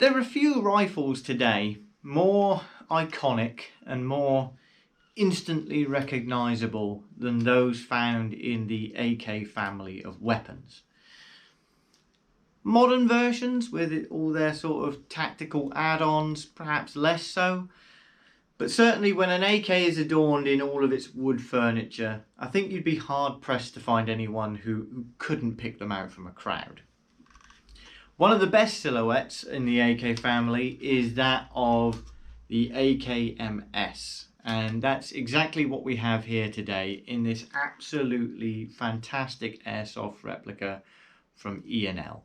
There are few rifles today more iconic and more instantly recognisable than those found in the AK family of weapons. Modern versions with all their sort of tactical add-ons, perhaps less so, but certainly when an AK is adorned in all of its wood furniture, I think you'd be hard pressed to find anyone who couldn't pick them out from a crowd. One of the best silhouettes in the AK family is that of the AKMS, and that's exactly what we have here today in this absolutely fantastic airsoft replica from E&L.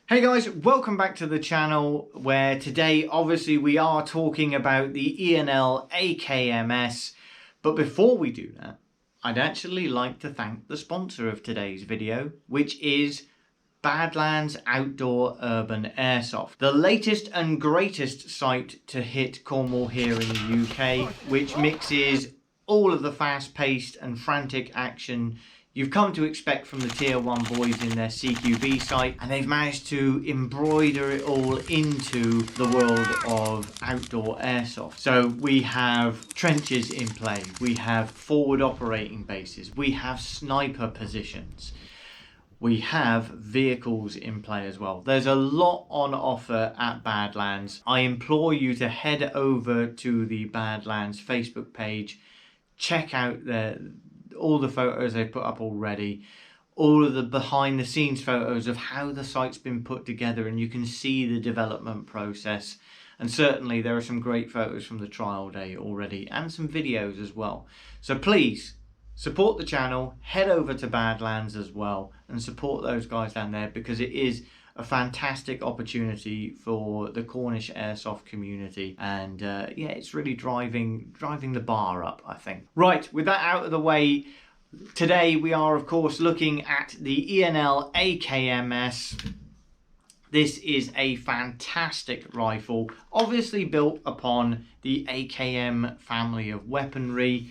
Hey guys, welcome back to the channel, where today obviously we are talking about the E&L AKMS, but before we do that, I'd actually like to thank the sponsor of today's video, which is Badlands Outdoor Urban Airsoft, the latest and greatest site to hit Cornwall here in the UK, which mixes all of the fast-paced and frantic action you've come to expect from the Tier 1 boys in their CQB site, and they've managed to embroider it all into the world of outdoor airsoft. So we have trenches in play, we have forward operating bases, we have sniper positions, we have vehicles in play as well. There's a lot on offer at Badlands. I implore you to head over to the Badlands Facebook page, check out all the photos they've put up already, all of the behind the scenes photos of how the site's been put together, and you can see the development process. And certainly there are some great photos from the trial day already and some videos as well. So please support the channel, head over to Badlands as well and support those guys down there, because it is a fantastic opportunity for the Cornish airsoft community, and yeah, it's really driving the bar up, I think. Right, with that out of the way, today we are of course looking at the E&L AKMS. This is a fantastic rifle, obviously built upon the AKM family of weaponry.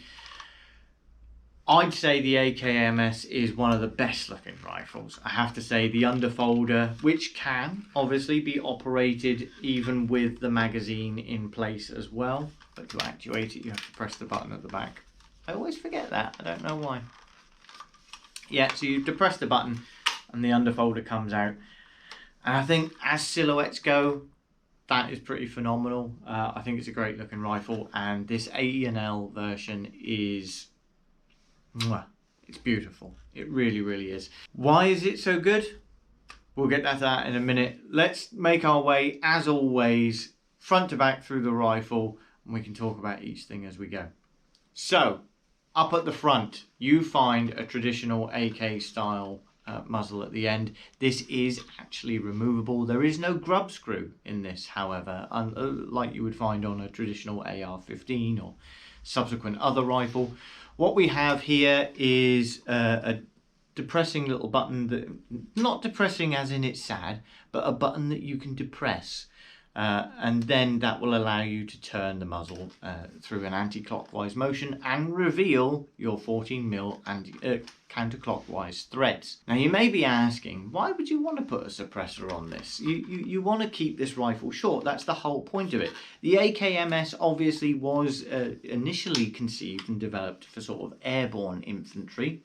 I'd say the AKMS is one of the best looking rifles. I have to say, the underfolder, which can obviously be operated even with the magazine in place as well, but to actuate it you have to press the button at the back. I always forget that, I don't know why. Yeah, so you depress the button and the underfolder comes out, and I think as silhouettes go, that is pretty phenomenal. I think it's a great looking rifle, and this E&L version is... it's beautiful. It really is. Why is it so good? We'll get to that in a minute. Let's make our way, as always, front to back through the rifle, and we can talk about each thing as we go. So, up at the front, you find a traditional AK style muzzle at the end. This is actually removable. There is no grub screw in this, however, like you would find on a traditional AR-15 or subsequent other rifle. What we have here is a depressing little button, that, not depressing as in it's sad, but a button that you can depress, and then that will allow you to turn the muzzle through an anti-clockwise motion and reveal your 14mm and counterclockwise threads. Now you may be asking, why would you want to put a suppressor on this? You want to keep this rifle short. That's the whole point of it. The AKMS obviously was initially conceived and developed for sort of airborne infantry,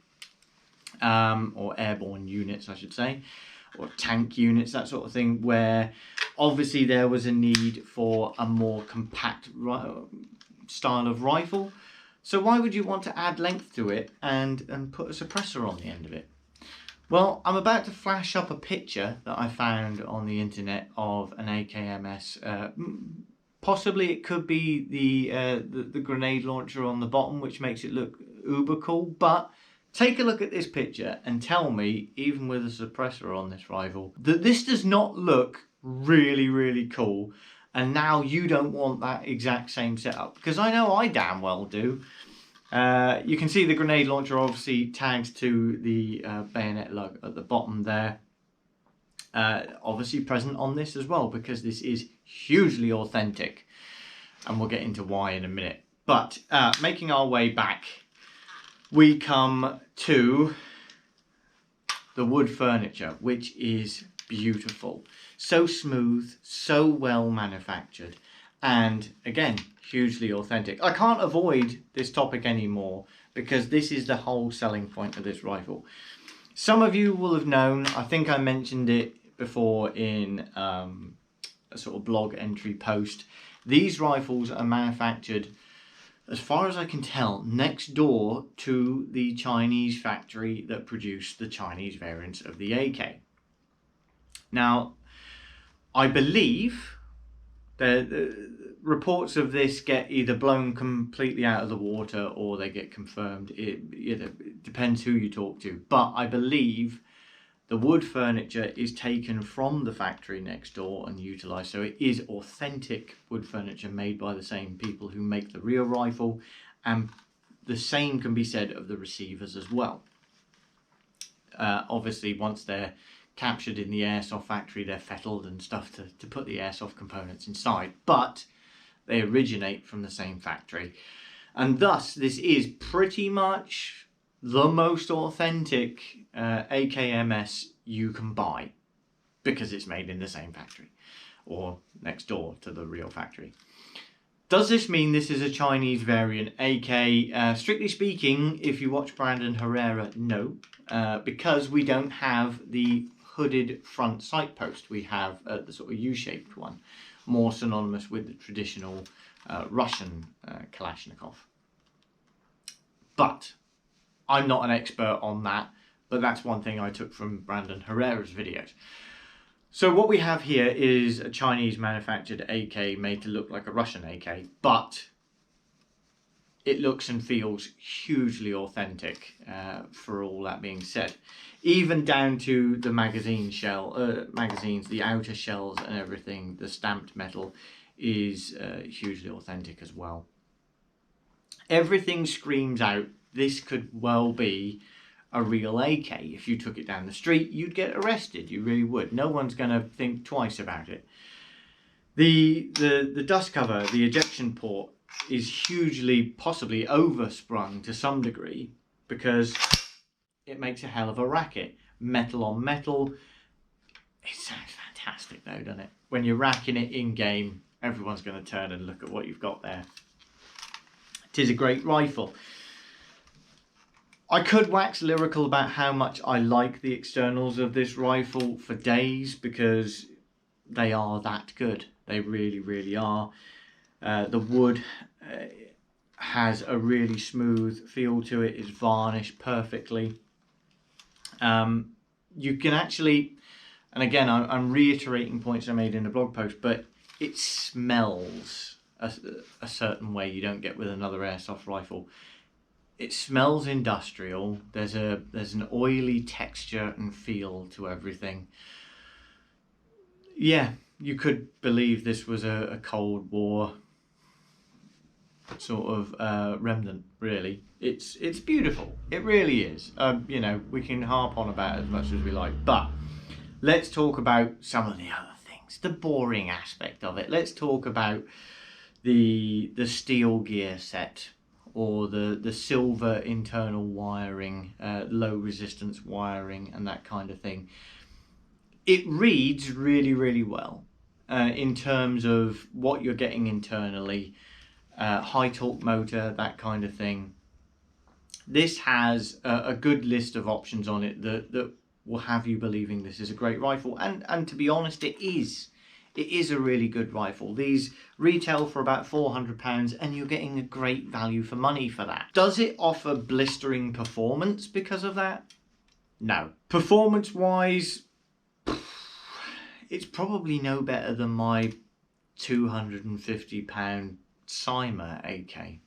or airborne units I should say, or tank units, that sort of thing, where obviously there was a need for a more compact style of rifle. So why would you want to add length to it and put a suppressor on the end of it? Well, I'm about to flash up a picture that I found on the internet of an AKMS Possibly it could be the grenade launcher on the bottom, which makes it look uber cool. But take a look at this picture and tell me, even with a suppressor on this rifle, that this does not look really, really cool. And now you don't want that exact same setup, because I know I damn well do. You can see the grenade launcher obviously tags to the bayonet lug at the bottom there. Obviously present on this as well, because this is hugely authentic, and we'll get into why in a minute. But making our way back, we come to the wood furniture, which is beautiful, so smooth, so well manufactured, and again, hugely authentic. I can't avoid this topic anymore, because this is the whole selling point of this rifle. Some of you will have known, I think I mentioned it before in a sort of blog entry post. These rifles are manufactured, as far as I can tell, next door to the Chinese factory that produced the Chinese variants of the AK. Now, I believe the reports of this get either blown completely out of the water or they get confirmed. It depends who you talk to. But I believe the wood furniture is taken from the factory next door and utilised. So it is authentic wood furniture made by the same people who make the real rifle. And the same can be said of the receivers as well. Obviously, once they're captured in the airsoft factory, they're fettled and stuff to put the airsoft components inside, but they originate from the same factory, and thus this is pretty much the most authentic AKMS you can buy, because it's made in the same factory or next door to the real factory. Does this mean this is a Chinese variant AK? Strictly speaking, if you watch Brandon Herrera, no, because we don't have the hooded front sight post. We have the sort of U-shaped one, more synonymous with the traditional Russian Kalashnikov. But I'm not an expert on that, but that's one thing I took from Brandon Herrera's videos. So what we have here is a Chinese manufactured AK made to look like a Russian AK, but it looks and feels hugely authentic, for all that being said. Even down to the magazines, the outer shells and everything, the stamped metal is hugely authentic as well. Everything screams out, this could well be a real AK. If you took it down the street, you'd get arrested. You really would. No one's going to think twice about it. The dust cover, the ejection port, is hugely, possibly oversprung to some degree, because it makes a hell of a racket. Metal on metal. It sounds fantastic though, doesn't it? When you're racking it in game, everyone's going to turn and look at what you've got there. It is a great rifle. I could wax lyrical about how much I like the externals of this rifle for days, because they are that good. They really, really are. The wood has a really smooth feel to it. It's varnished perfectly. You can actually, and again, I'm reiterating points I made in the blog post, but it smells a certain way you don't get with another airsoft rifle. It smells industrial. There's an oily texture and feel to everything. Yeah, you could believe this was a Cold War sort of remnant, really. It's beautiful. It really is. You know, we can harp on about it as much as we like, but let's talk about some of the other things, the boring aspect of it. Let's talk about the steel gear set, or the silver internal wiring, low resistance wiring, and that kind of thing. It reads really, really well in terms of what you're getting internally, high torque motor, that kind of thing. This has a good list of options on it that will have you believing this is a great rifle, and to be honest, it is. It is a really good rifle. These retail for about £400 and you're getting a great value for money for that. Does it offer blistering performance because of that? No. Performance wise, it's probably no better than my £250 Cyma AK.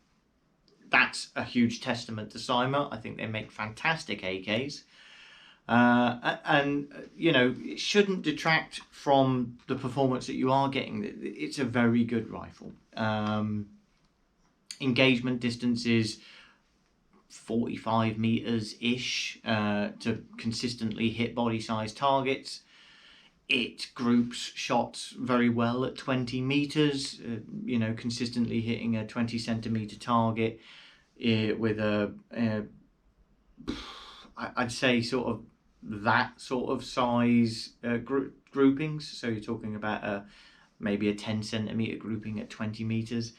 That's a huge testament to Cyma. I think they make fantastic AKs. And you know, it shouldn't detract from the performance that you are getting. It's a very good rifle. Engagement distance is 45 meters ish to consistently hit body size targets. It groups shots very well at 20 meters, you know, consistently hitting a 20 centimeter target with I'd say sort of that sort of size groupings. So you're talking about maybe a 10 centimeter grouping at 20 meters,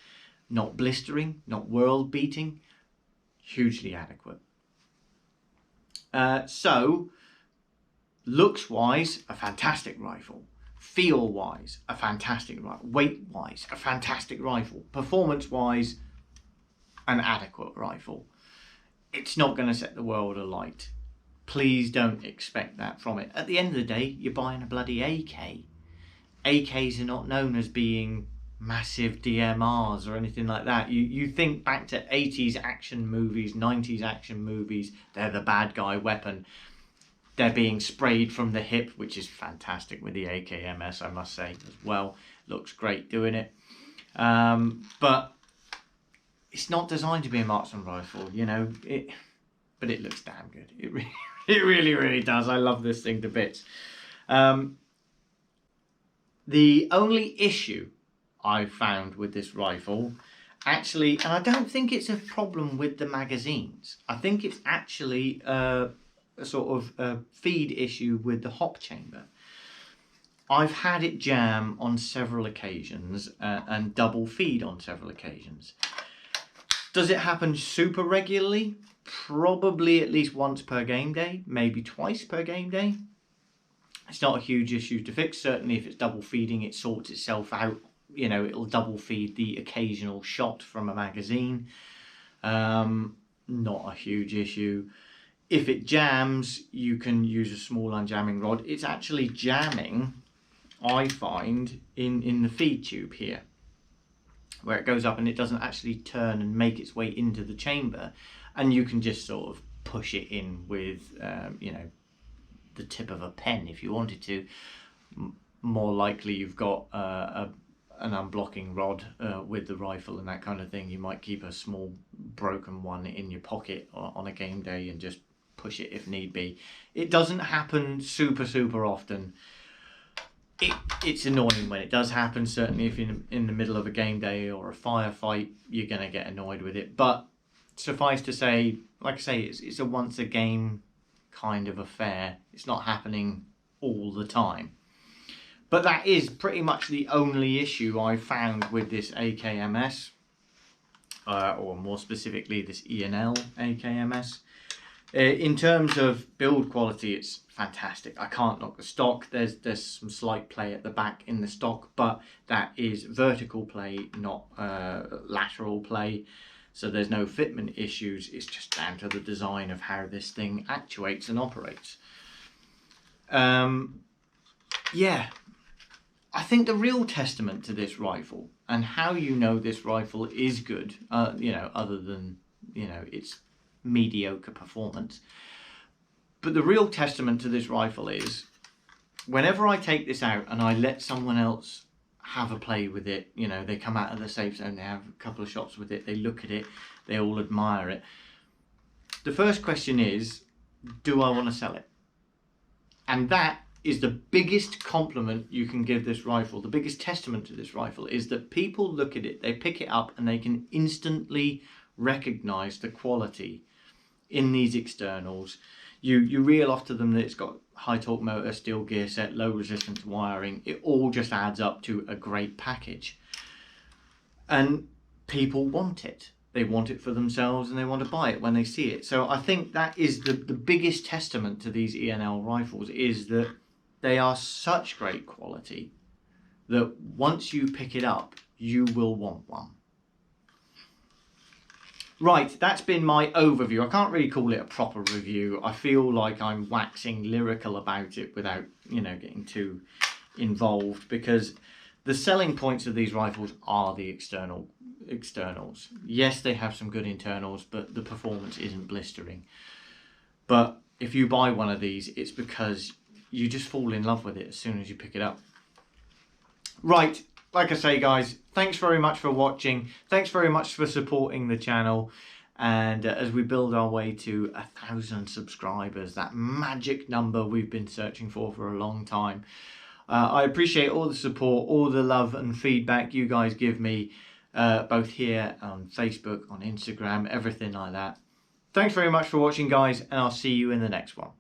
not blistering, not world beating, hugely adequate. So looks wise, a fantastic rifle. Feel wise, a fantastic rifle. Weight wise, a fantastic rifle. Performance wise, an adequate rifle. It's not going to set the world alight. Please don't expect that from it. At the end of the day, you're buying a bloody AK. AKs are not known as being massive DMRs or anything like that. You think back to 80s action movies, 90s action movies, they're the bad guy weapon. They're being sprayed from the hip, which is fantastic with the AKMS, I must say, as well. Looks great doing it. But it's not designed to be a marksman rifle, you know. But it looks damn good. It really, really does. I love this thing to bits. The only issue I've found with this rifle, actually, and I don't think it's a problem with the magazines. I think it's actually a sort of a feed issue with the hop chamber. I've had it jam on several occasions and double feed on several occasions. Does it happen super regularly? Probably at least once per game day, maybe twice per game day. It's not a huge issue to fix. Certainly if it's double feeding, it sorts itself out. You know, it'll double feed the occasional shot from a magazine. Not a huge issue. If it jams, you can use a small unjamming rod. It's actually jamming, I find, in the feed tube here, where it goes up and it doesn't actually turn and make its way into the chamber. And you can just sort of push it in with, you know, the tip of a pen if you wanted to. More likely you've got an unblocking rod with the rifle and that kind of thing. You might keep a small broken one in your pocket on a game day and just push it if need be. It doesn't happen super often. It's annoying when it does happen. Certainly if you're in the middle of a game day or a firefight, you're going to get annoyed with it. But suffice to say, like I say, it's a once a game kind of affair. It's not happening all the time. But that is pretty much the only issue I found with this AKMS, or more specifically this E&L AKMS. In terms of build quality, it's fantastic. I can't knock the stock. There's some slight play at the back in the stock, but that is vertical play, not lateral play. So there's no fitment issues. It's just down to the design of how this thing actuates and operates. Yeah, I think the real testament to this rifle and how you know this rifle is good, you know, other than, you know, its mediocre performance. But the real testament to this rifle is whenever I take this out and I let someone else have a play with it, you know, they come out of the safe zone, they have a couple of shots with it, they look at it, they all admire it. The first question is, do I want to sell it? And that is the biggest compliment you can give this rifle. The biggest testament to this rifle is that people look at it, they pick it up and they can instantly recognize the quality in these externals. You reel off to them that it's got high torque motor, steel gear set, low resistance wiring. It all just adds up to a great package. And people want it. They want it for themselves and they want to buy it when they see it. So I think that is the biggest testament to these E&L rifles, is that they are such great quality that once you pick it up, you will want one. Right, that's been my overview. I can't really call it a proper review. I feel like I'm waxing lyrical about it without, you know, getting too involved, because The selling points of these rifles are the externals. Yes, they have some good internals, but the performance isn't blistering. But if you buy one of these, it's because you just fall in love with it as soon as you pick it up. Right, like I say, guys, thanks very much for watching. Thanks very much for supporting the channel. And as we build our way to 1,000 subscribers, that magic number we've been searching for a long time, I appreciate all the support, all the love and feedback you guys give me, both here on Facebook, on Instagram, everything like that. Thanks very much for watching, guys, and I'll see you in the next one.